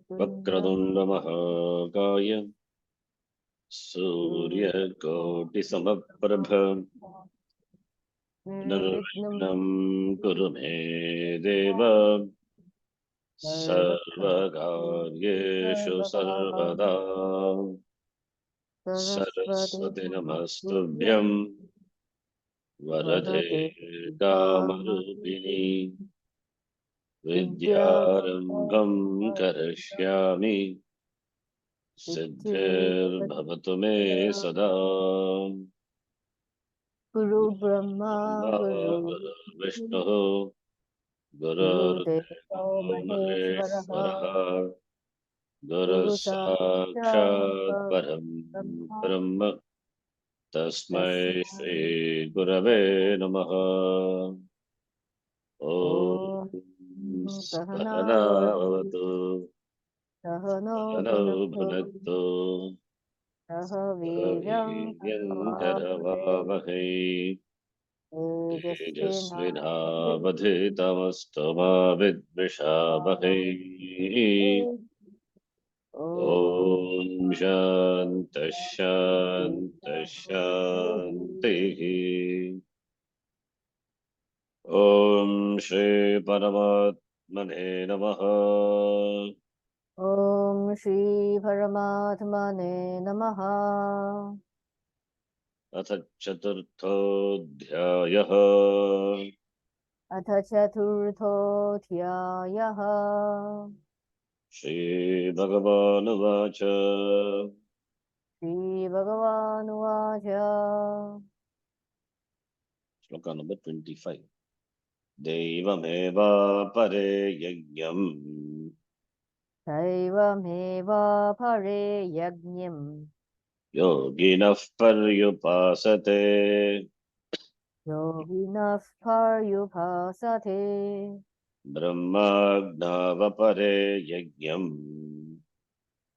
Vakradunda Mahakaya Surya Koti Samaprabha Nirvighna Nirvignam Kuru Me Deva Sarvakaryeshu Sarvada Saraswati Saraswati Namastuvyam Namastubhyam Varade Varade Kamarupini Vidyarambham Vidyarambham Karashyami Siddhir Me Sada Guru Brahma Brahma Guru Guru Vishnu Guru Guru Deva Maheshwaraha Maheshwaraha Guru Guru Sakshat Sakshat Param Brahma Brahma Tasmai Tasmai Shri Gurave Namaha Om Om Sahana Sahanavatu Vavatu Sahano Sahana Bhunaktu Bhunaktu Saha Viryam Sahaviryan Karavavahai Karavavahai Tejasvinavadhinamastu Tejasvinavadhitamastu Ma Vidvishavahai Om Om Shanti Shanti Shanti Om Shri Paramatmane Namaha Om Shri Paramatmane Namaha Ath Chaturthodhyayah Atha Chaturtho Dhyayaha Shri Bhagavan Vacha Shri Bhagavan Vacha Shloka number 25 Devameva Pare Yajnam Saivameva Pare Yajñam Yoginah Paryupasate Yoginah Paryupasate Brahmagnavapare Yajnam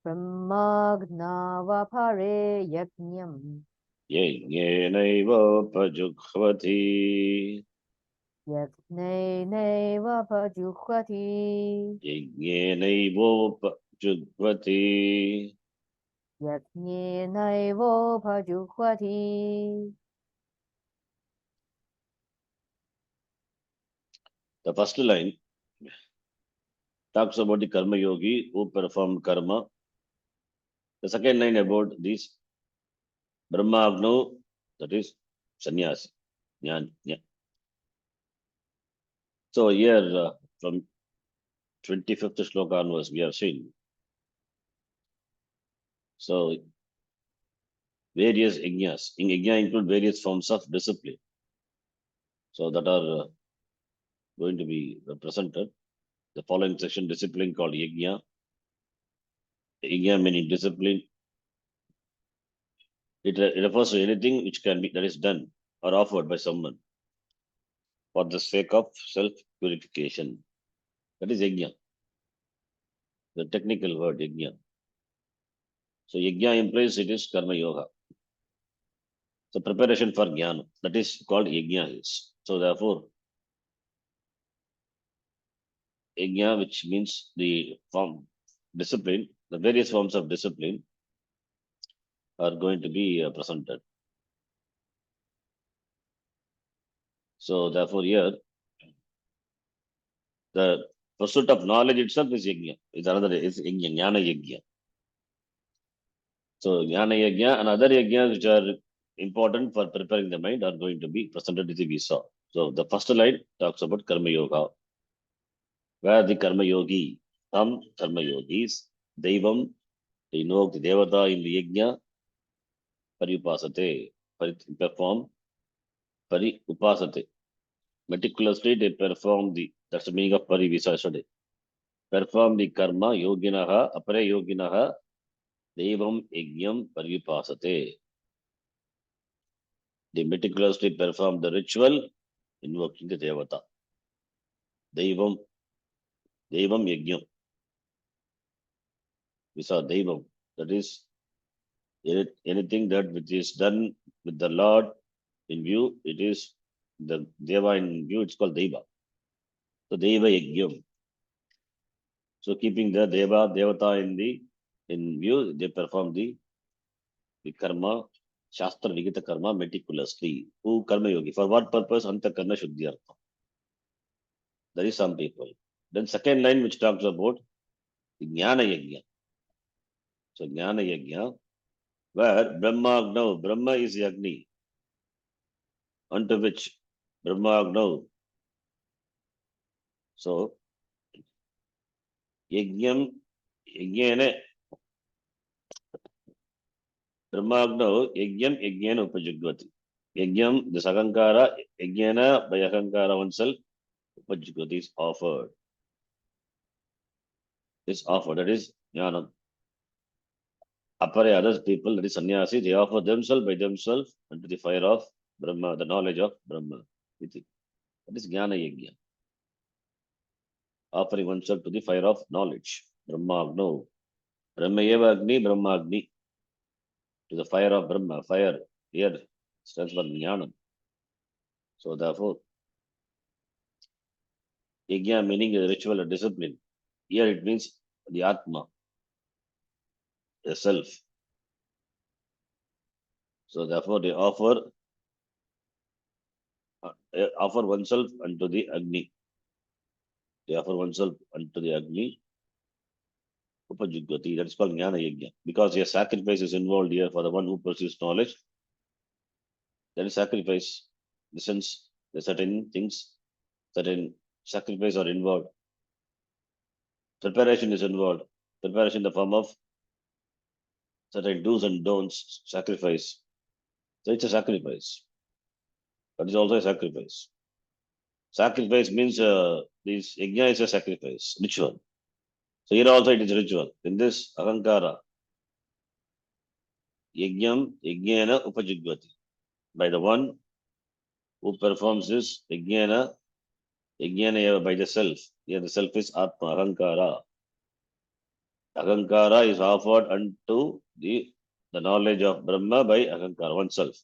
Brahmagnava Pare Yajñam Yajnenaivopajughvati Yajneneva Pajuhvati Yajnenaivopajughvati Yajnenaivopajuhvati. The first line talks about the karma yogi who performed karma. The second line about this Brahmagno, that is sannyasi. So here from 25th shloka onwards we have seen. So various yajnas. In yajna include various forms of discipline. So that are going to be represented. The following section discipline called yajna. Yajna meaning discipline. It refers to anything which can be that is done or offered by someone for the sake of self-purification. That is yajna. The technical word yajna. So yajna implies it is karma yoga. So preparation for jnana. That is called yajna is. So therefore, yajna, which means the form discipline, the various forms of discipline are going to be presented. So therefore, here the pursuit of knowledge itself is yajna. It's another is yajna, jnana yajna. So jnana yajna and other yajnas which are important for preparing the mind are going to be presented as we saw. So the first line talks about karma yoga, where the karma yogi, some karma yogis, Devam, they invoke the devata in the yajna, paripasate, perform, upasate. Meticulously they perform that's the meaning of parivisa yesterday. Perform the karma yoginaha, apare yoginaha, devam yajnam paripasate. They meticulously perform the ritual invoking the devata. Devam, devam yajnam. We saw devam. That is anything that which is done with the Lord in view, it is the deva in view, it's called deva. So deva yajnam. So keeping the Devata in view, they perform the karma, Shastra Vigita karma meticulously. Who karma yogi? For what purpose? Anta karna shuddhyartha. There is some people. Then second line which talks about the Jnana Yajna. So Jnana Yajna, where Brahma is the Agni, unto which Brahma. So Yajnam, Yajnana, Brahmagno, Yajnana Upajugvati. Yajnam, the Sagankara, Yajnana by Akankara oneself, Upajugvati is offered. Is offered, that is Jnanam. Apare others people, that is sannyasi, they offer themselves by themselves unto the fire of Brahma, the knowledge of Brahma. That is Jnana Yajna. Offering oneself to the fire of knowledge. Brahmagno. Brahmayeva Agni, Brahma Agni. To the fire of Brahma. Fire here stands for Jnanam. So therefore, Yajna meaning a ritual or discipline. Here it means the Atma, the self. So therefore, they offer oneself unto the Agni. They offer oneself unto the Agni, Upajugati. That is called Jnana Yajna. Because a sacrifice is involved here for the one who pursues knowledge. That is sacrifice. In the sense, the certain things, certain sacrifice are involved. Preparation is involved. Preparation in the form of certain do's and don'ts, sacrifice. So it's a sacrifice. That is also a sacrifice. Sacrifice means this yajna is a sacrifice, ritual. So here also it is ritual. In this Ahankara, yajnana upajugvati. By the one who performs this yajnana by the self. Here the self is Atma, Ahankara. Ahankara is offered unto the knowledge of Brahma by Ahankara, oneself.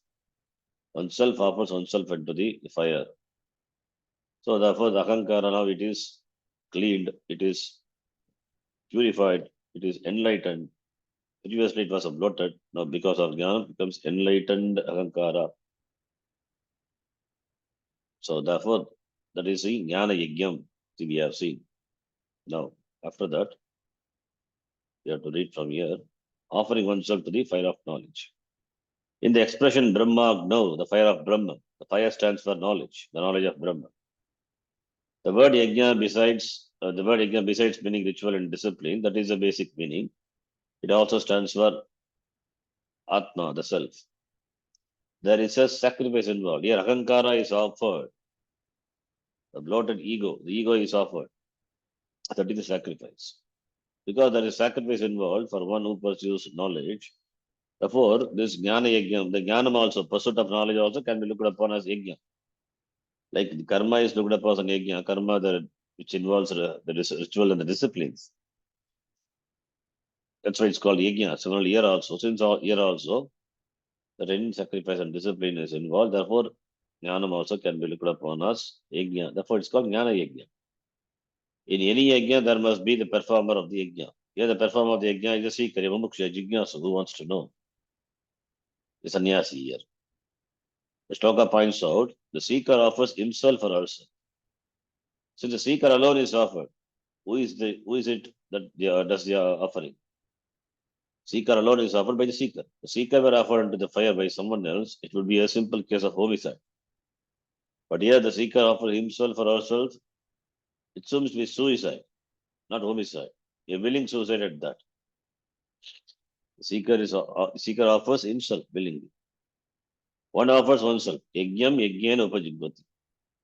Oneself offers oneself into the fire. So therefore the Ahankara now it is cleaned, it is purified, it is enlightened. Previously it was bloated. Now because of Jnana it becomes enlightened Ahankara. So therefore that is the Jnana Yajnam we have seen. Now after that we have to read from here. Offering oneself to the fire of knowledge. In the expression Brahma, no, the fire of Brahma, the fire stands for knowledge, the knowledge of Brahma. The word yajna besides meaning ritual and discipline, that is the basic meaning. It also stands for Atma, the self. There is a sacrifice involved. Here Ahankara is offered. The bloated ego, the ego is offered. That is the sacrifice. Because there is sacrifice involved for one who pursues knowledge. Therefore, this jnana yajna, the jnanam also, pursuit of knowledge also can be looked upon as yajna. Like the karma is looked upon as an yajna, karma which involves the ritual and the disciplines. That's why it's called yajna. Similarly, here also, the in sacrifice and discipline is involved. Therefore, jnanam also can be looked upon as yajna. Therefore, it's called jnana yajna. In any yajna, there must be the performer of the yajna. Here, the performer of the yajna is a seeker, a mumuksha, jignasu, who wants to know. The sannyasi here. The shloka points out, the seeker offers himself or herself. Since the seeker alone is offered, who is it that does the offering? Seeker alone is offered by the seeker. The seeker were offered into the fire by someone else, it would be a simple case of homicide. But here the seeker offers himself or herself, it seems to be suicide, not homicide. A willing suicide at that. The seeker offers himself willingly. One offers oneself. Yajnam yajnana upajigvati.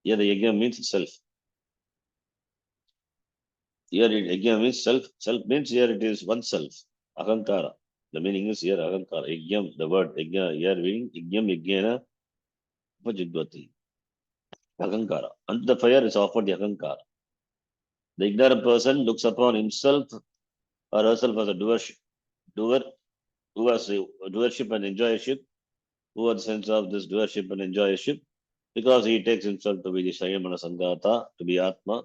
Here the yajna means self. Here yajna means self. Self means here it is oneself. Ahankara. The meaning is here Ahankara. Yajnam, the word yajna here meaning yajnam yajnana upajigvati. Ahankara. Unto the fire is offered the Ahankara. The ignorant person looks upon himself or herself as a doer who has a doership and enjoyership, who has the sense of this doership and enjoyership, because he takes himself to be the Shayamana Sangata, to be Atma.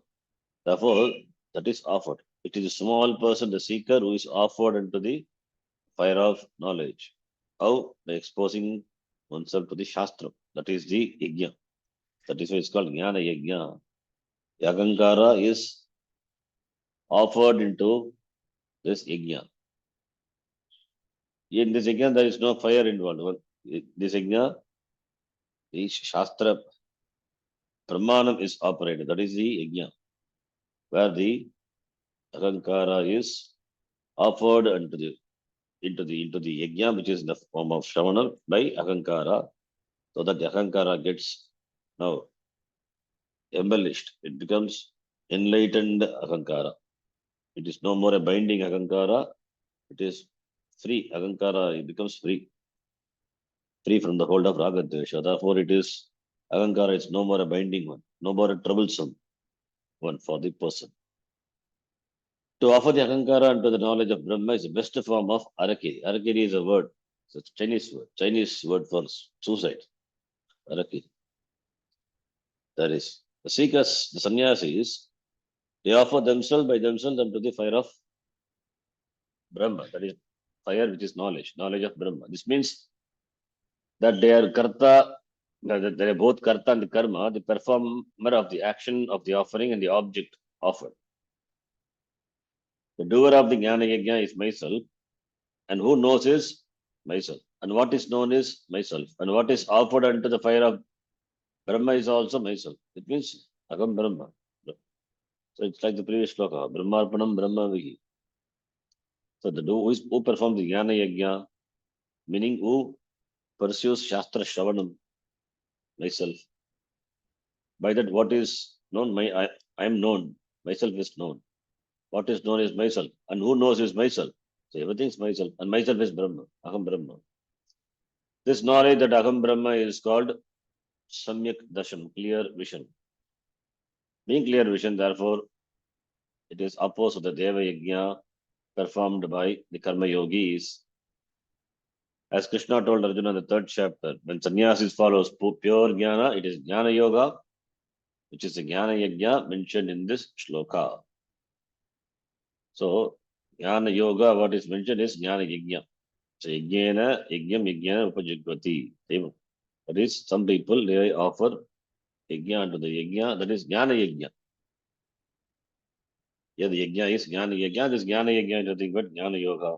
Therefore, that is offered. It is a small person, the seeker, who is offered into the fire of knowledge. How? By exposing oneself to the Shastra. That is the Yajna. That is why it's called Jnana Yajna. Yagankara is offered into this Yajna. In this Yajna, there is no fire involved. This Yajna, the Shastra Pramanam is operated. That is the Yajna, where the Agankara is offered into the Yajna, which is in the form of Shravana by Agankara, so that the Agankara gets now embellished. It becomes enlightened Agankara. It is no more a binding Agankara. It is free. Agankara, it becomes free from the hold of Ragadvesha. Therefore, it is Agankara is no more a binding one, no more a troublesome one for the person. To offer the Agankara unto the knowledge of Brahma is the best form of Arakiri. Arakiri is a word. It's a Chinese word for suicide. Arakiri. That is, the seekers, the sannyasis, they offer themselves by themselves unto the fire of Brahma. That is fire which is knowledge of Brahma. This means that they are karta, that they are both karta and karma, the performer of the action of the offering and the object offered. The doer of the Jnana Yajna is myself, and who knows is myself. And what is known is myself. And what is offered unto the fire of Brahma is also myself. It means Agam Brahma. So it's like the previous sloka, Brahmarpanam Brahma Vihi. So the who performs the Jnana Yajna, meaning who pursues Shastra Shravanam, myself. By that, what is known, I am known, myself is known. What is known is myself, and who knows is myself. So everything is myself, and myself is Brahma, Aham Brahma. This knowledge that Aham Brahma is called Samyak Dasham, clear vision. Being clear vision, therefore, it is opposed to the Deva Yajna performed by the Karma Yogis. As Krishna told Arjuna in the 3rd chapter, when sannyasis follows pure jnana, it is Jnana Yoga, which is the Jnana Yajna mentioned in this shloka. So, Jnana Yoga, what is mentioned is Jnana Yajna. So, Yajna Upajigvati. That is, some people, they offer Yajna unto the Yajna, that is Jnana Yajna. Yeah, the Yajna is Jnana Yajna, this Jnana Yajna is nothing but Jnana Yoga.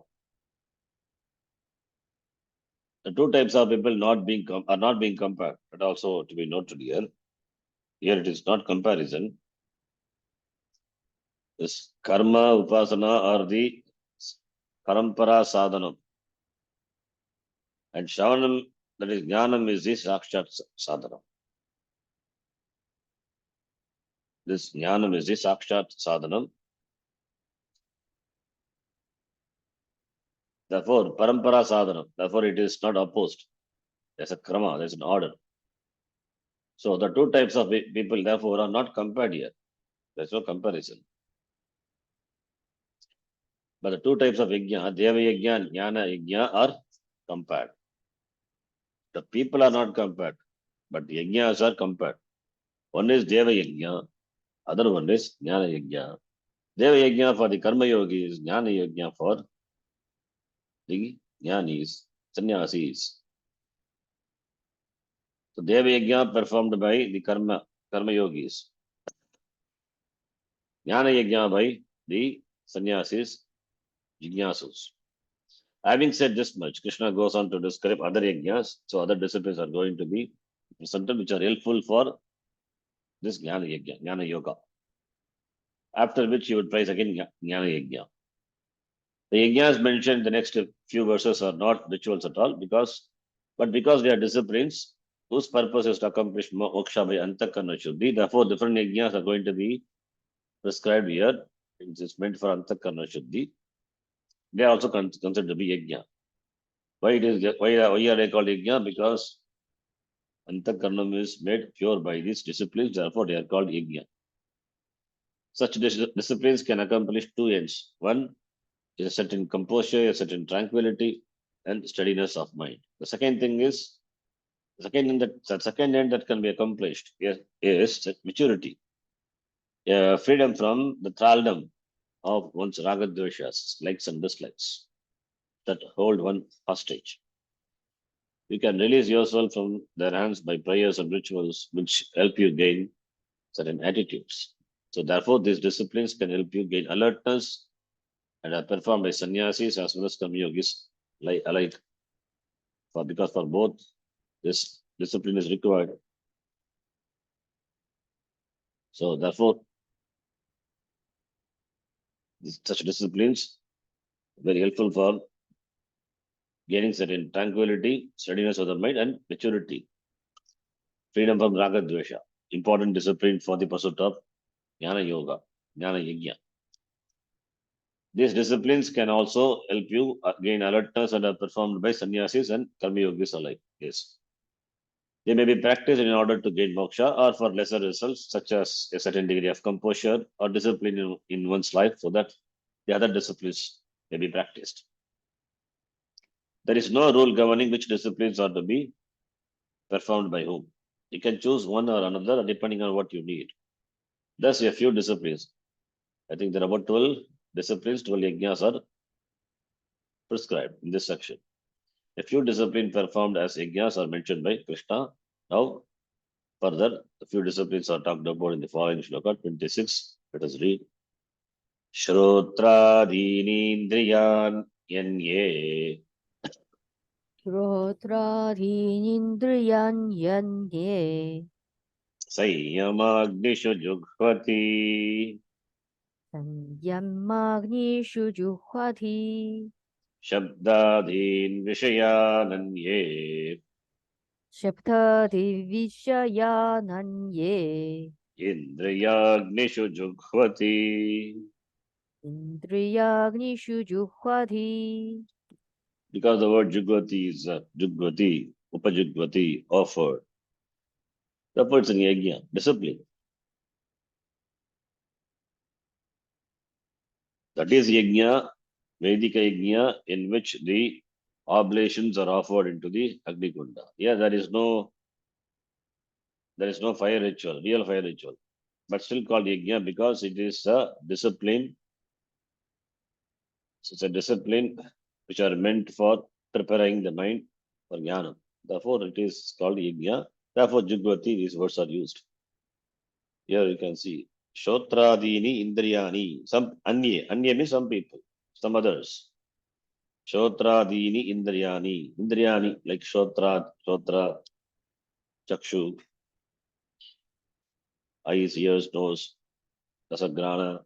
The two types of people are not being compared, but also to be noted here. Here it is not comparison. This karma, upasana are the parampara sadhanam. And shavanam, that is jnanam, is the sakshat sadhanam. This jnanam is the sakshat sadhanam. Therefore, parampara sadhanam. Therefore, it is not opposed. There's a krama, there's an order. So the two types of people, therefore, are not compared here. There's no comparison. But the two types of yajna, deva yajna and jnana yajna, are compared. The people are not compared, but yajnas are compared. One is deva yajna, other one is jnana yajna. Deva yajna for the karma yogis, jnana yajna for the jnanis, sannyasis. So deva yajna performed by the karma yogis. Jnana yajna by the sannyasis, jignasus. Having said this much, Krishna goes on to describe other yajnas. So other disciplines are going to be presented, which are helpful for this jnana yajna, jnana yoga. After which he would praise again jnana yajna. The yajnas mentioned in the next few verses are not rituals at all, because they are disciplines whose purpose is to accomplish moksha by antakarna shuddhi. Therefore, different yajnas are going to be prescribed here. It is meant for antakarna shuddhi. They are also considered to be yajna. Why are they called yajna? Because antakarnam is made pure by these disciplines. Therefore, they are called yajna. Such disciplines can accomplish two ends. One is a certain composure, a certain tranquility, and steadiness of mind. The second end that can be accomplished is maturity, freedom from the thraldom of one's ragadveshas, likes and dislikes, that hold one hostage. You can release yourself from their hands by prayers and rituals which help you gain certain attitudes. So, therefore, these disciplines can help you gain alertness and are performed by sannyasis as well as karma yogis alike. Because for both, this discipline is required. So, therefore, such disciplines very helpful for gaining certain tranquility, steadiness of the mind, and maturity. Freedom from raga dvesha. Important discipline for the pursuit of jnana yoga, jnana yajna. These disciplines can also help you gain alertness and are performed by sannyasis and karma yogis alike. Yes. They may be practiced in order to gain moksha or for lesser results, such as a certain degree of composure or discipline in one's life, so that the other disciplines may be practiced. There is no rule governing which disciplines are to be performed by whom. You can choose one or another depending on what you need. Thus, a few disciplines. I think there are about 12 disciplines, 12 yajnas are prescribed in this section. A few disciplines performed as yajnas are mentioned by Krishna. Now, further, a few disciplines are talked about in the following shloka 26. Let us read. Shrotradirindriyan yanye श्रोत्रादीनिन्द्रियाण्यन्ये संयमाग्निषु जुह्वति संयमाग्निषु जुह्वति शब्दादीन् विषयानन्ये शब्दादिविषयानन्ये इन्द्रियाग्निषु जुह्वति. इन्द्रियाग्निषु जुह्वति. Because the word jughvati is jughvati, upajugvati, offered. Therefore, it's an yajna, discipline. That is yajna, Vedika yajna, in which the oblations are offered into the Agni Kunda. Yeah, there is no fire ritual, real fire ritual, but still called yajna because it is a discipline. So it's a discipline which are meant for preparing the mind for jnana. Therefore, it is called yajna. Therefore, jughvati, these words are used. Here you can see Shotradini Indriyani. Some Anya means some people, some others. Shotradini Indriyani. Indriyani like Shotra, Chakshu, eyes, ears, nose, Rasagrana,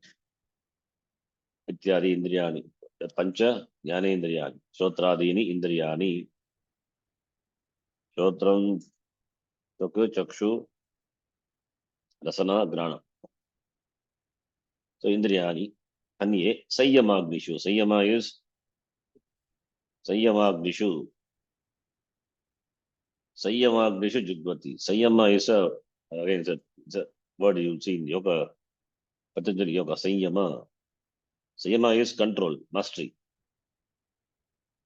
Ityadi Indriyani. The Pancha Jnana Indriyani. Shotradini Indriyani. Shotram, Chakshu, Rasana, Grana. So Indriyani. Anye, Sayyamagnishu. Sayyama is Sayyamagnishu. Sayyamagnishu Jugbati. Sayyama is again, it's a word you'll see in yoga, Patanjali yoga. Sayyama. Sayyama is control, mastery.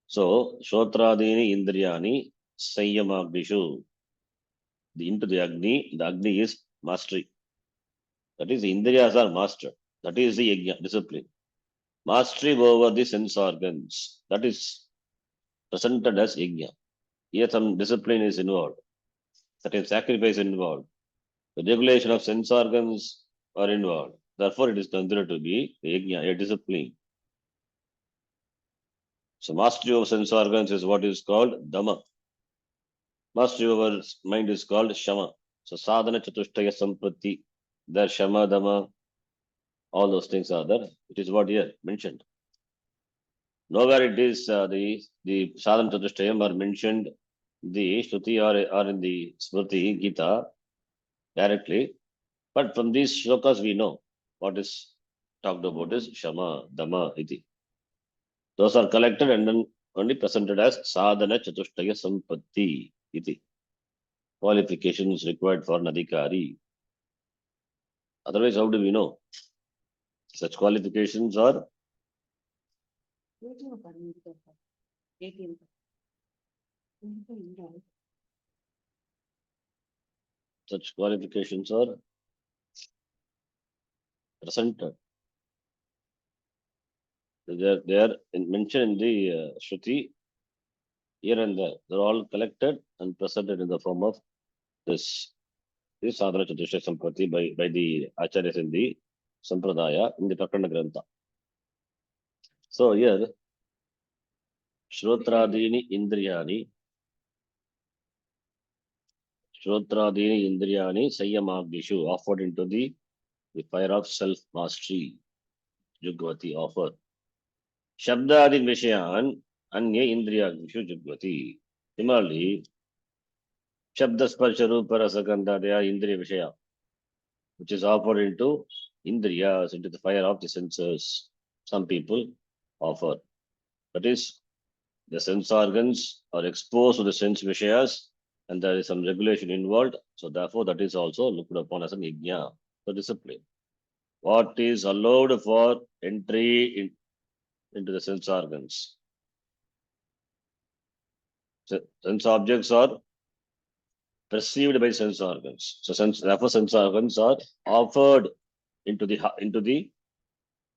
So, Shotradini Indriyani Sayyamagnishu. Into the Agni is mastery. That is, the Indriyas are master. That is the yajna, discipline. Mastery over the sense organs. That is presented as yajna. Here some discipline is involved. Certain sacrifice involved. The regulation of sense organs are involved. Therefore, it is considered to be a yajna, a discipline. So, mastery of sense organs is what is called dhamma. Mastery over mind is called shama. So, sadhana chatushtaya sampatti, there shama, dhamma, all those things are there. It is what here mentioned. Nowhere it is the sadhana chatushtayam are mentioned the Shruti or in the Smriti Gita directly. But from these shlokas we know what is talked about is shama, dhamma, iti. Those are collected and then only presented as sadhana chatushtaya sampatti iti. Qualifications required for Nadikari. Otherwise, how do we know? Such qualifications are presented. They are mentioned in the Shruti here and there. They're all collected and presented in the form of this. This Sadhana Chatusha Sampati by the Acharyas in the Sampradaya in the Prakana Grantha. So here, Shrotradini Indriyani, Sayyamagdishu offered into the fire of self-mastery, Jugvati offer. Shabdadi Vishayan, Anya Indriyagdishu Jugvati. Similarly, Shabda Sparsha Rupa Rasagandha, they are Indriya Vishaya, which is offered into Indriyas, into the fire of the senses. Some people offer. That is, the sense organs are exposed to the sense Vishayas, and there is some regulation involved. So, therefore, that is also looked upon as an Yajna, the discipline. What is allowed for entry into the sense organs? Sense objects are perceived by sense organs. So, therefore, sense organs are offered into the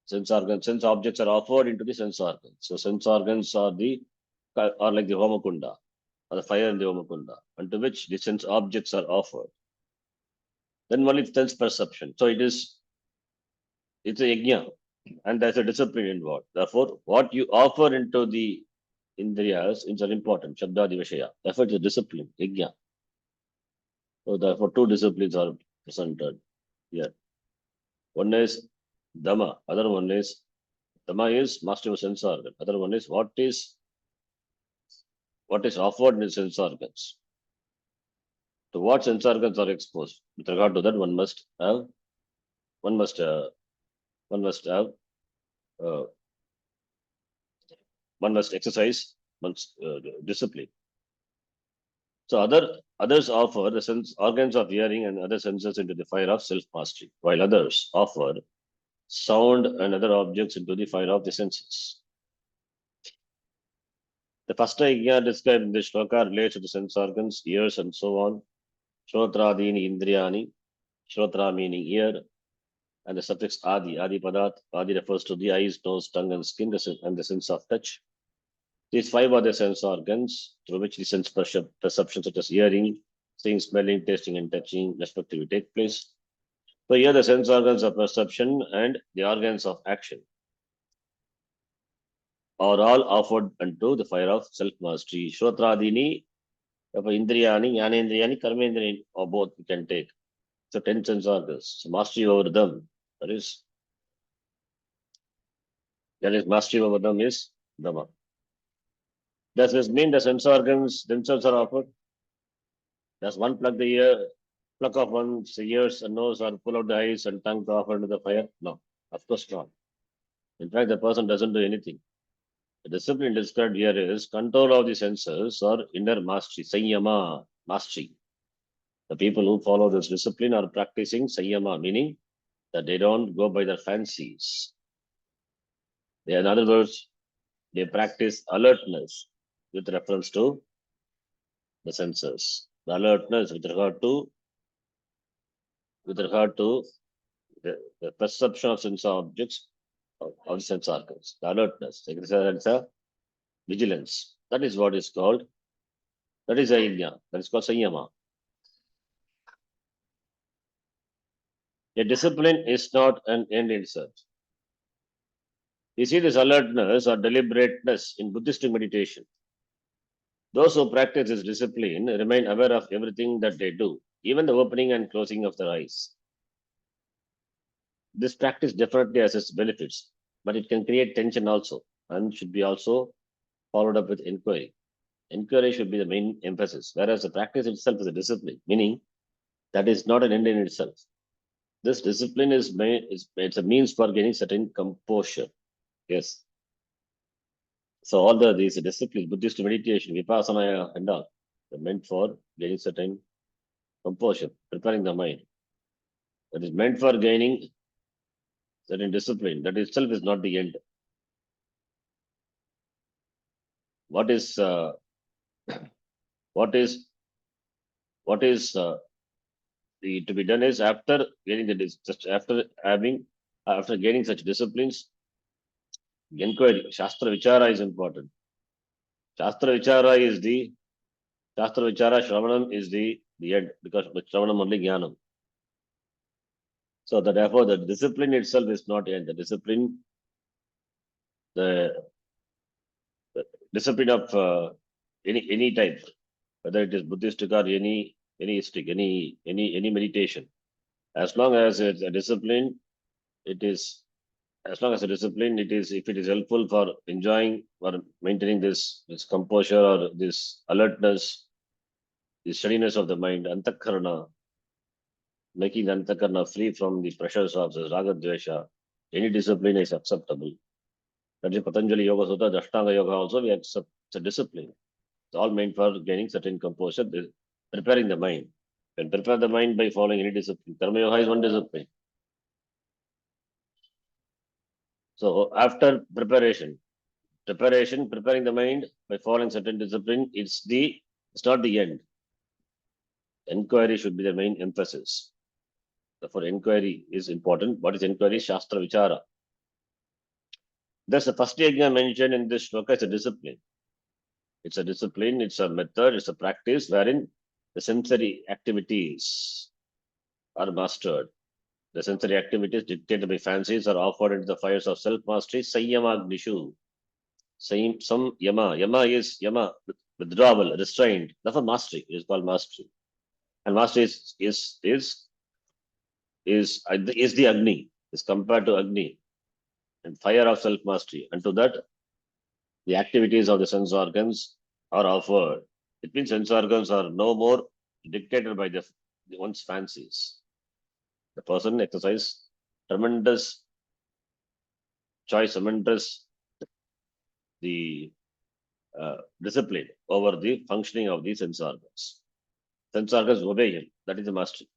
sense organs. Sense objects are offered into the sense organs. So, sense organs are like the Homakunda, or the fire in the Homakunda, unto which the sense objects are offered. Then only sense perception. So it's a yajna, and there's a discipline involved. Therefore, what you offer into the indriyas is important. Shabdadi Vishaya. Therefore, it's a discipline, yajna. So therefore, two disciplines are presented here. One is Dhamma, other one is Dhamma is mastery of sense organ. Other one is what is offered in the sense organs. So what sense organs are exposed? With regard to that, one must have uh, one must exercise one's discipline. So others offer the sense organs of hearing and other senses into the fire of self-mastery, while others offer sound and other objects into the fire of the senses. The first yajna described in the shloka relates to the sense organs, ears, and so on. Shrotradini Indriyani, Shrotra meaning ear, and the suffix Adi, Adi Padat. Adi refers to the eyes, nose, tongue, and skin, and the sense of touch. These five are the sense organs through which the sense perception such as hearing, seeing, smelling, tasting, and touching respectively take place. So here the sense organs of perception and the organs of action are all offered unto the fire of self-mastery. Shrotradini, Indriyani, Jnanendriyani, Karmendriyani, or both we can take. So 10 sense organs. So mastery over them. That is mastery over them is Dhamma. Does this mean the sense organs themselves are offered? Does one pluck off one's ears and nose, or pull out the eyes and tongue to offer into the fire? No, of course not. In fact, the person doesn't do anything. The discipline described here is control of the senses or inner mastery, Sanyama, mastery. The people who follow this discipline are practicing Sanyama, meaning that they don't go by their fancies. In other words, they practice alertness with reference to the senses. The alertness with regard to the perception of sense objects of the sense organs. The alertness, it's a vigilance. That is what is called. That is ayya. That is called sanyama. A discipline is not an end in itself. You see this alertness or deliberateness in Buddhist meditation. Those who practice this discipline remain aware of everything that they do, even the opening and closing of their eyes. This practice definitely has its benefits, but it can create tension also and should be also followed up with inquiry. Inquiry should be the main emphasis, whereas the practice itself is a discipline, meaning that is not an end in itself. This discipline it's a means for gaining certain composure. Yes. So all these disciplines, Buddhist meditation, vipassana, and all, are meant for gaining certain composure, preparing the mind. That is meant for gaining certain discipline. That itself is not the end. What is what is what is to be done is after gaining after gaining such disciplines, Inquiry, Shastra Vichara is important. Shastra Vichara is the Shastra Vichara, Shravanam is the end, because Shravanam only Jnanam. So that therefore the discipline itself is not end. The the, the discipline of any type, whether it is Buddhistic or any istic, any meditation. As long as it's a discipline, it is as long as a discipline, it is if it is helpful for enjoying or maintaining this composure or this alertness, the steadiness of the mind, antakarana, making the antakarana free from the pressures of the raga dvesha, any discipline is acceptable. That is Patanjali Yoga Sutra, the Ashtanga Yoga also we accept it's a discipline. It's all meant for gaining certain composure, preparing the mind. You can prepare the mind by following any discipline. Karma Yoga is one discipline. So after preparing the mind by following certain discipline, it's not the end. Enquiry should be the main emphasis. Therefore, enquiry is important. What is enquiry? Shastra Vichara. Thus, the first yajna mentioned in this shloka is a discipline. It's a discipline, it's a method, it's a practice wherein the sensory activities are mastered. The sensory activities dictated by fancies are offered into the fires of self-mastery, Sayyamagnishu. Some yama. Yama is withdrawal, restraint. Therefore, mastery is called mastery. And mastery is the Agni, is compared to Agni and fire of self-mastery. And to that, the activities of the sense organs are offered. It means sense organs are no more dictated by the one's fancies. The person exercises tremendous choice, tremendous the discipline over the functioning of the sense organs. Sense organs obey him. That is the mastery.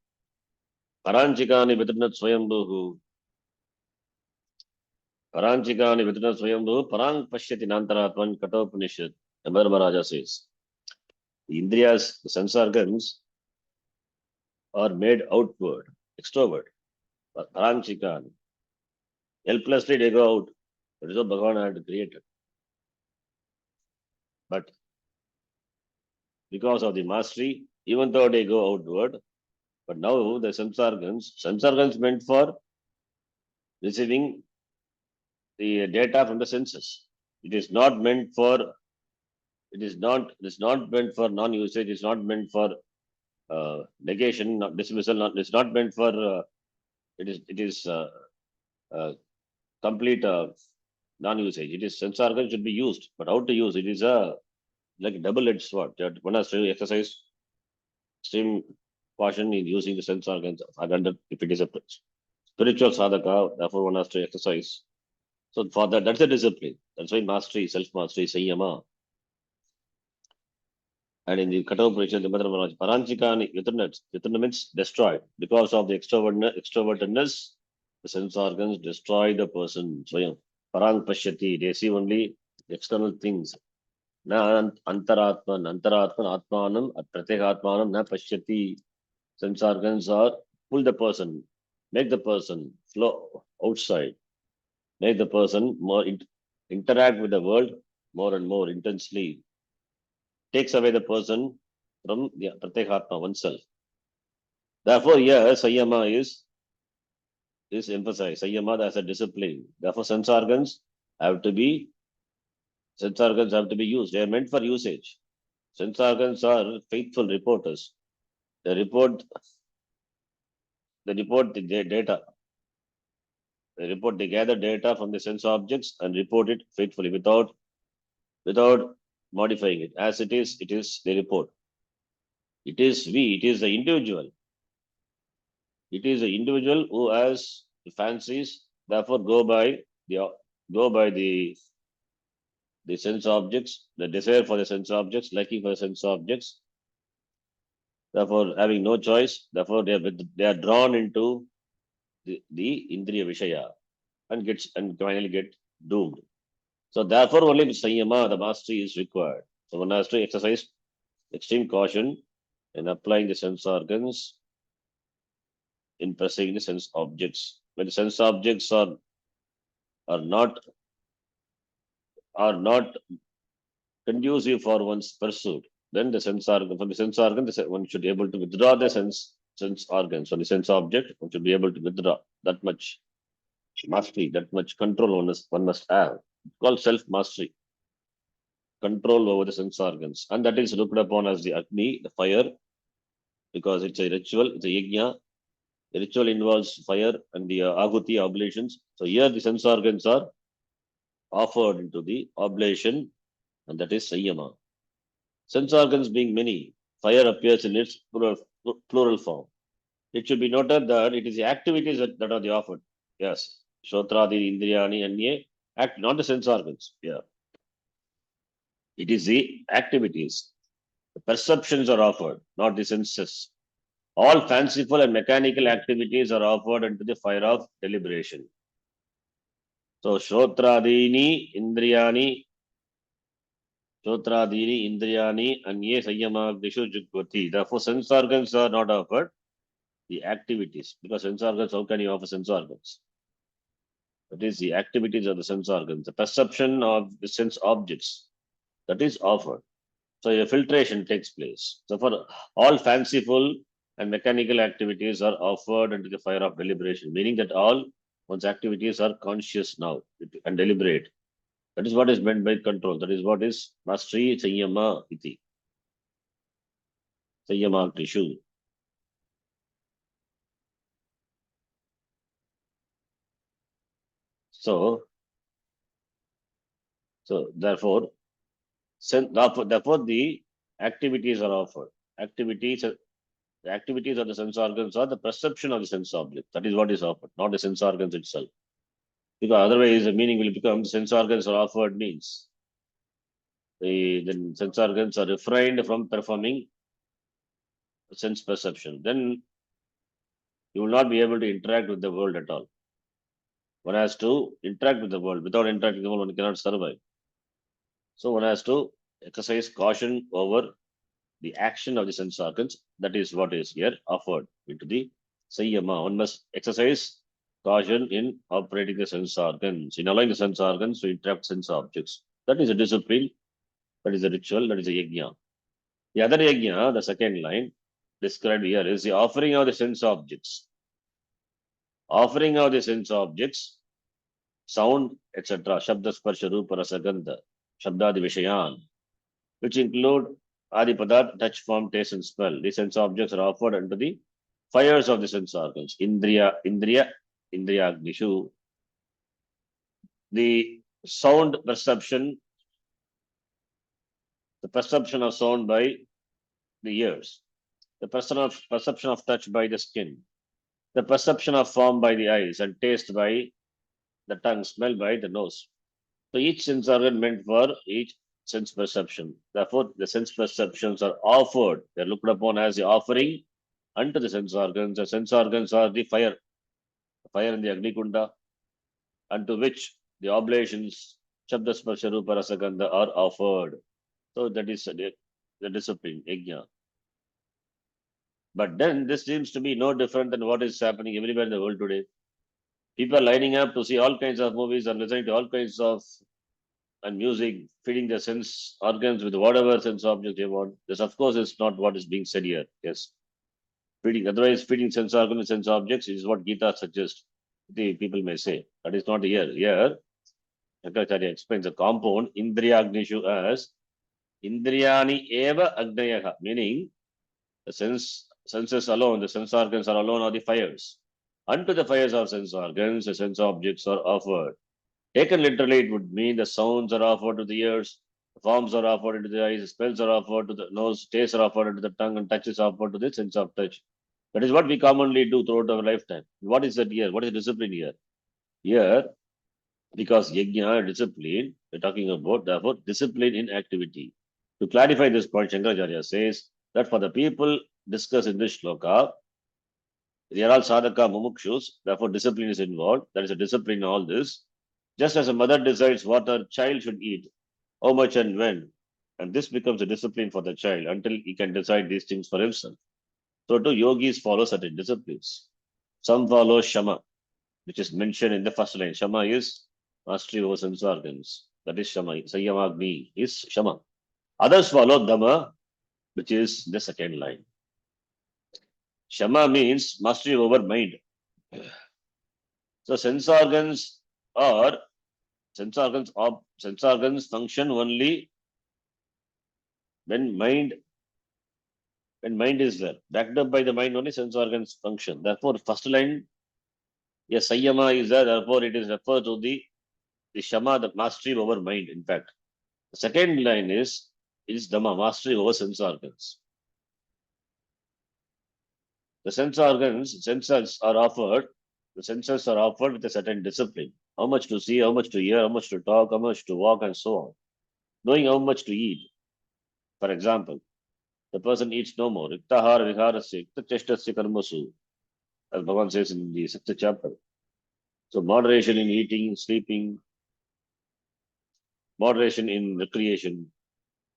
Paranchikani vidrinat swayambhuhu. Paranchikani vidrinat swayambhuhu. Parang pashyati nantaratman katopanishad. Amar Maharaja says. The Indriyas, the sense organs, are made outward, extrovert. Paranchikani. Helplessly they go out. That is what Bhagavan had created. But because of the mastery, even though they go outward, but now the sense organs meant for receiving the data from the senses. It is not meant for meant for non-usage. It's not meant for negation, not dismissal. It's not meant for it is complete non-usage. It is sense organ should be used, but how to use it is like a double-edged sword. That one has to exercise extreme caution in using the sense organs. If it is a spiritual sadhaka, therefore one has to exercise. So for that, that's a discipline. That's why mastery, self-mastery, Sayyama. And in the Kathopanishad, the Mother Maharaj, Paranchikani, Vitarna means destroyed. Because of the extrovertedness, the sense organs destroy the person. Swayam. Parang Pashyati, they see only external things. Na Antaratman, Atmanam, Pratyekatmanam, Na Pashyati. Sense organs are pull the person, make the person flow outside, make the person more interact with the world more and more intensely, takes away the person from the Pratyekatma oneself. Therefore, here Sayyama is emphasized. Sayyama as a discipline. Therefore, sense organs have to be used. They are meant for usage. Sense organs are faithful reporters. They report the data. They gather data from the sense objects and report it faithfully without modifying it. As it is, they report. It is the individual. It is the individual who has the fancies, therefore go by the sense objects, the desire for the sense objects, liking for the sense objects. Therefore, having no choice, therefore they are drawn into the Indriya Vishaya and finally get doomed. So therefore, only Sanyama, the mastery, is required. So one has to exercise extreme caution in applying the sense organs in perceiving the sense objects. When the sense objects are not are not conducive for one's pursuit, then the sense organ, from the sense organ, one should be able to withdraw the sense organs. From the sense object, one should be able to withdraw. That much mastery, that much control one must have. It's called self-mastery, control over the sense organs. And that is looked upon as the Agni, the fire, because it's a ritual, it's a yajna. The ritual involves fire and the ahuti oblations. So here the sense organs are offered into the oblation, and that is Sayyama. Sense organs being many, fire appears in its plural form. It should be noted that it is the activities that are the offered. Yes. Shotradi, Indriyani, Anye, act, not the sense organs. Yeah. It is the activities. The perceptions are offered, not the senses. All fanciful and mechanical activities are offered into the fire of deliberation. So, Shotradini, Indriyani, Anye, Sayyamagnishu, Jugvati. Therefore, sense organs are not offered. The activities, because sense organs, how can you offer sense organs? That is the activities of the sense organs, the perception of the sense objects, that is offered. So a filtration takes place. So for all fanciful and mechanical activities are offered into the fire of deliberation, meaning that all one's activities are conscious now and deliberate. That is what is meant by control. That is what is mastery, Sayyama iti. Sayyama Krishu. So therefore, the activities are offered. The activities of the sense organs are the perception of the sense object. That is what is offered, not the sense organs itself. Because otherwise, the meaning will become the sense organs are offered means the sense organs are refrained from performing sense perception. Then you will not be able to interact with the world at all. One has to interact with the world. Without interacting with the world, one cannot survive. So one has to exercise caution over the action of the sense organs. That is what is here offered into the Sayyama. One must exercise caution in operating the sense organs, in allowing the sense organs to interact sense objects. That is a discipline, that is a ritual, that is a yajna. The other yajna, the second line described here, is the offering of the sense objects. Offering of the sense objects, sound, etc. Shabda, sparsha, rupa, rasa, gandha, shabdadi vishayan, which include Adipadat, touch, form, taste, and smell. These sense objects are offered under the fires of the sense organs. Indriya, Agnishu. The sound perception, the perception of sound by the ears, the perception of touch by the skin, the perception of form by the eyes, and taste by the tongue, smell by the nose. So each sense organ meant for each sense perception. Therefore, the sense perceptions are offered. They're looked upon as the offering unto the sense organs. The sense organs are the fire in the Agni Kunda, unto which the oblations, Shabda Sparsha Rupa Rasa Gandha, are offered. So that is the discipline, Yajna. But then this seems to be no different than what is happening everywhere in the world today. People are lining up to see all kinds of movies and listening to all kinds of and music, feeding the sense organs with whatever sense object they want. This, of course, is not what is being said here. Yes. Otherwise, feeding sense organs with sense objects is what Gita suggests. The people may say. That is not here. Here, Shankaracharya explains the compound Indriya Agnishu as Indriyani Eva Agnayaha, meaning the senses alone, the sense organs are alone are the fires. Unto the fires of sense organs, the sense objects are offered. Taken literally, it would mean the sounds are offered to the ears, the forms are offered into the eyes, the smells are offered to the nose, tastes are offered into the tongue, and touch is offered to the sense of touch. That is what we commonly do throughout our lifetime. What is that here? What is discipline here? Here, because yajna, discipline, we're talking about, therefore, discipline in activity. To clarify this point, Shankaracharya says that for the people discussed in this shloka, they are all sadhaka mumukshus, therefore discipline is involved. There is a discipline in all this. Just as a mother decides what her child should eat, how much and when, and this becomes a discipline for the child until he can decide these things for himself. So too, yogis follow certain disciplines. Some follow shama, which is mentioned in the first line. Shama is mastery over sense organs. That is Shama. Sanyamagni is Shama. Others follow Dama, which is the second line. Shama means mastery over mind. So are sense organs function only when mind is there. Backed up by the mind only sense organs function. Therefore, first line, yes, Sanyama is there, therefore it is referred to the Shama, the mastery over mind, in fact. The second line is Dhamma, mastery over sense organs. The senses are offered, with a certain discipline. How much to see, how much to hear, how much to talk, how much to walk, and so on. Knowing how much to eat. For example, the person eats no more. Iktahara viharasya, iktacheshtasya karmasu, as Bhagavan says in the sixth chapter. So moderation in eating, sleeping, moderation in recreation.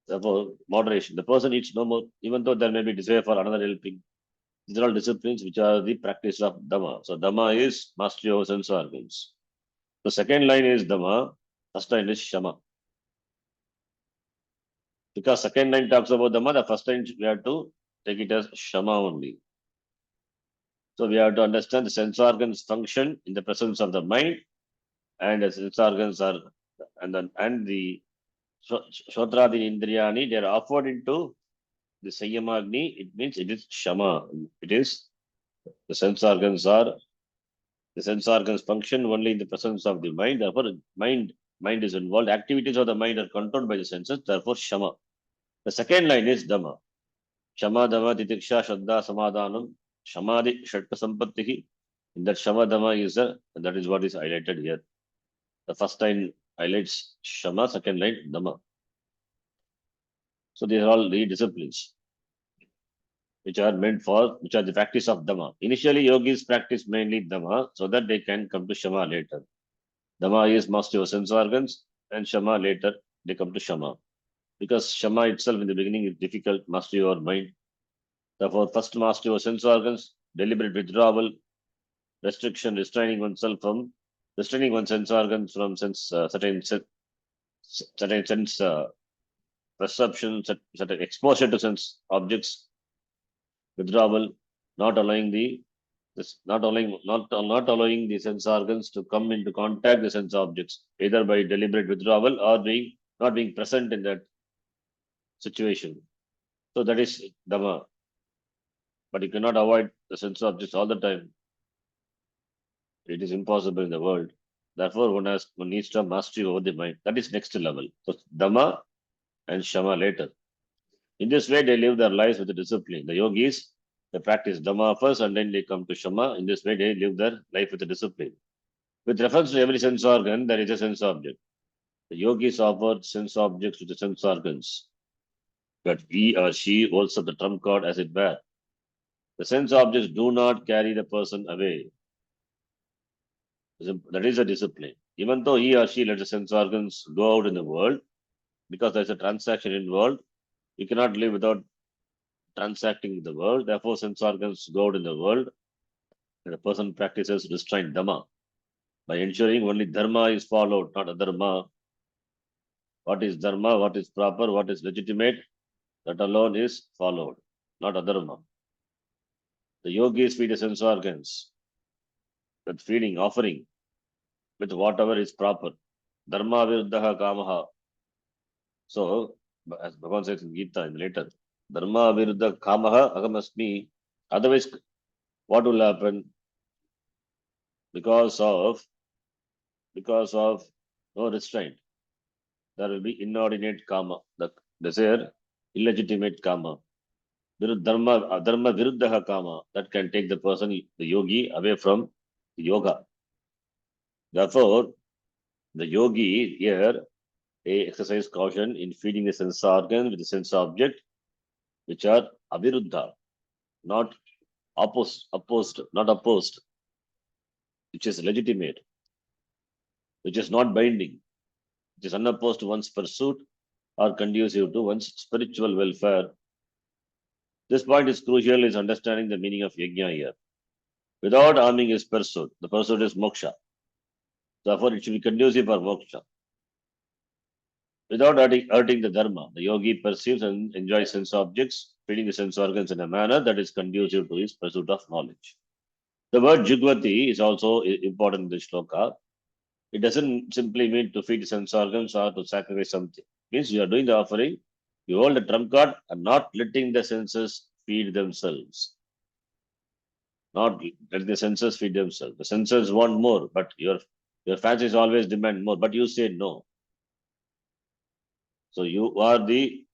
Therefore, moderation. The person eats no more, even though there may be desire for another helping. These are all disciplines which are the practice of Dhamma. So Dhamma is mastery over sense organs. The second line is Dhamma, first line is Shama. Because second line talks about Dhamma, the first line we have to take it as Shama only. So we have to understand the sense organs function in the presence of the mind, and the sense organs are and the Shotradi Indriyani, they are offered into the Sanyamagni. It means it is Shama. It is the sense organs function only in the presence of the mind. Therefore, mind is involved. Activities of the mind are controlled by the senses. Therefore, Shama. The second line is Dhamma. Shama, Dhamma, Titiksha, Shraddha, Samadhanam, Shamadhi, Shatka Sampattihi. In that Shama, Dhamma is there, and that is what is highlighted here. The first line highlights Shama, second line Dhamma. So these are all the disciplines which are the practice of Dhamma. Initially, yogis practice mainly Dhamma so that they can come to Shama later. Dhamma is mastery of sense organs, and Shama later they come to Shama. Because Shama itself in the beginning is difficult, mastery over mind. Therefore, first mastery of sense organs, deliberate withdrawal, restraining one's sense organs from certain sense perception, certain exposure to sense objects, withdrawal, not allowing the not allowing the sense organs to come into contact with sense objects, either by deliberate withdrawal or not being present in that situation. So that is Dhamma. But you cannot avoid the sense objects all the time. It is impossible in the world. Therefore, one needs to have mastery over the mind. That is next level. So Dhamma and Shama later. In this way, they live their lives with the discipline. The yogis, they practice Dhamma first and then they come to Shama. In this way, they live their life with the discipline. With reference to every sense organ, there is a sense object. The yogis offer sense objects to the sense organs. But he or she holds up the trump card as it were. The sense objects do not carry the person away. That is a discipline. Even though he or she lets the sense organs go out in the world, because there's a transaction involved, you cannot live without transacting the world. Therefore, sense organs go out in the world, and the person practices restrained Dhamma by ensuring only Dharma is followed, not adharma. What is Dharma, what is proper, what is legitimate, that alone is followed, not adharma. The yogis feed the sense organs with feeding, offering, with whatever is proper. Dharma viruddhaha kamaha. So, as Bhagavan says in Gita in later, Dharma viruddha kamaha agamasmi. Otherwise, what will happen? Because of no restraint, there will be inordinate kama, the desire, illegitimate kama. Dharma viruddhaha kama, that can take the person, the yogi, away from yoga. Therefore, the yogi here, they exercise caution in feeding the sense organ with the sense object, which are aviruddha, not opposed, which is legitimate, which is not binding, which is unopposed to one's pursuit or conducive to one's spiritual welfare. This point is crucial, is understanding the meaning of yajna here. Without harming his pursuit, the pursuit is moksha. Therefore, it should be conducive for moksha. without hurting the dharma. The yogi perceives and enjoys sense objects, feeding the sense organs in a manner that is conducive to his pursuit of knowledge. The word jugvati is also important in this shloka. It doesn't simply mean to feed the sense organs or to sacrifice something. It means you are doing the offering, you hold the trump card and not letting the senses feed themselves. Not letting the senses feed themselves. The senses want more, but your fancies always demand more, but you say no. So you are the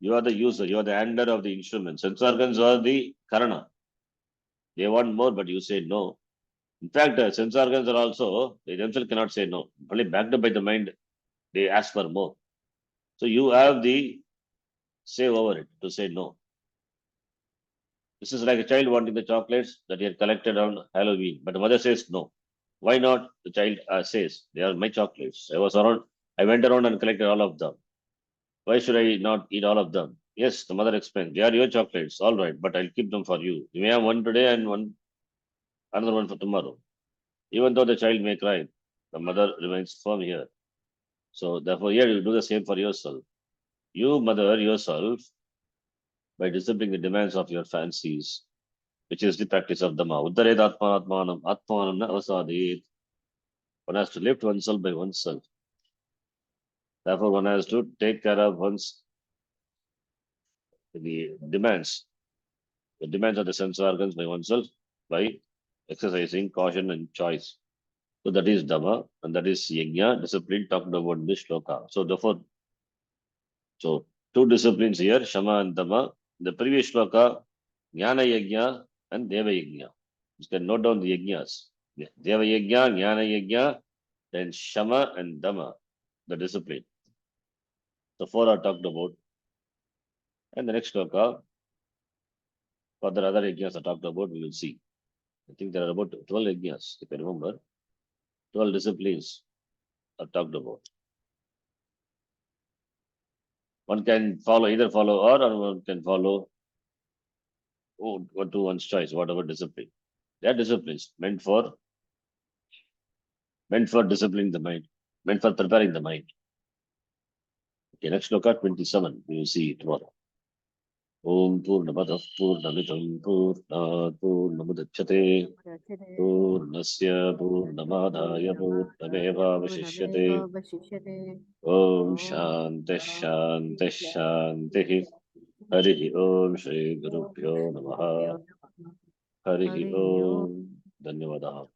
user, you are the handler of the instrument. Sense organs are the karana. They want more, but you say no. In fact, sense organs are also, they themselves cannot say no. Only backed up by the mind, they ask for more. So you have the say over it to say no. This is like a child wanting the chocolates that he had collected on Halloween, but the mother says no. Why not? The child says, they are my chocolates. I went around and collected all of them. Why should I not eat all of them? Yes, the mother explains, they are your chocolates, all right, but I'll keep them for you. You may have one today and another one for tomorrow. Even though the child may cry, the mother remains firm here. So therefore, here you do the same for yourself. You mother yourself by disciplining the demands of your fancies, which is the practice of Dhamma. Uddaret atmanam atmanam na avasadit. One has to lift oneself by oneself. Therefore, one has to take care of the demands, the demands of the sense organs by oneself by exercising caution and choice. So that is Dhamma and that is Yajna, discipline talked about in this shloka. So therefore, so two disciplines here, Shama and Dhamma. The previous shloka, Jnana Yajna and Deva Yajna. You can note down the Yajnas. Deva Yajna, Jnana Yajna, then Shama and Dhamma, the discipline. The four are talked about. And the next shloka, further other yajnas are talked about, we will see. I think there are about 12 yajnas, if I remember. 12 disciplines are talked about. One can either follow or one can follow to one's choice, whatever discipline. They are disciplines meant for disciplining the mind, meant for preparing the mind. Okay, next shloka 27. We will see tomorrow. Om Purnamadav Purnamidam Purnat Purnamudachyate Purnasya Purnamadaya Purnameva Vashishyate Om Shanti Shanti Shanti Harihi Om Shri Gurubhyo Namaha Harihi Om Dhanyavadaha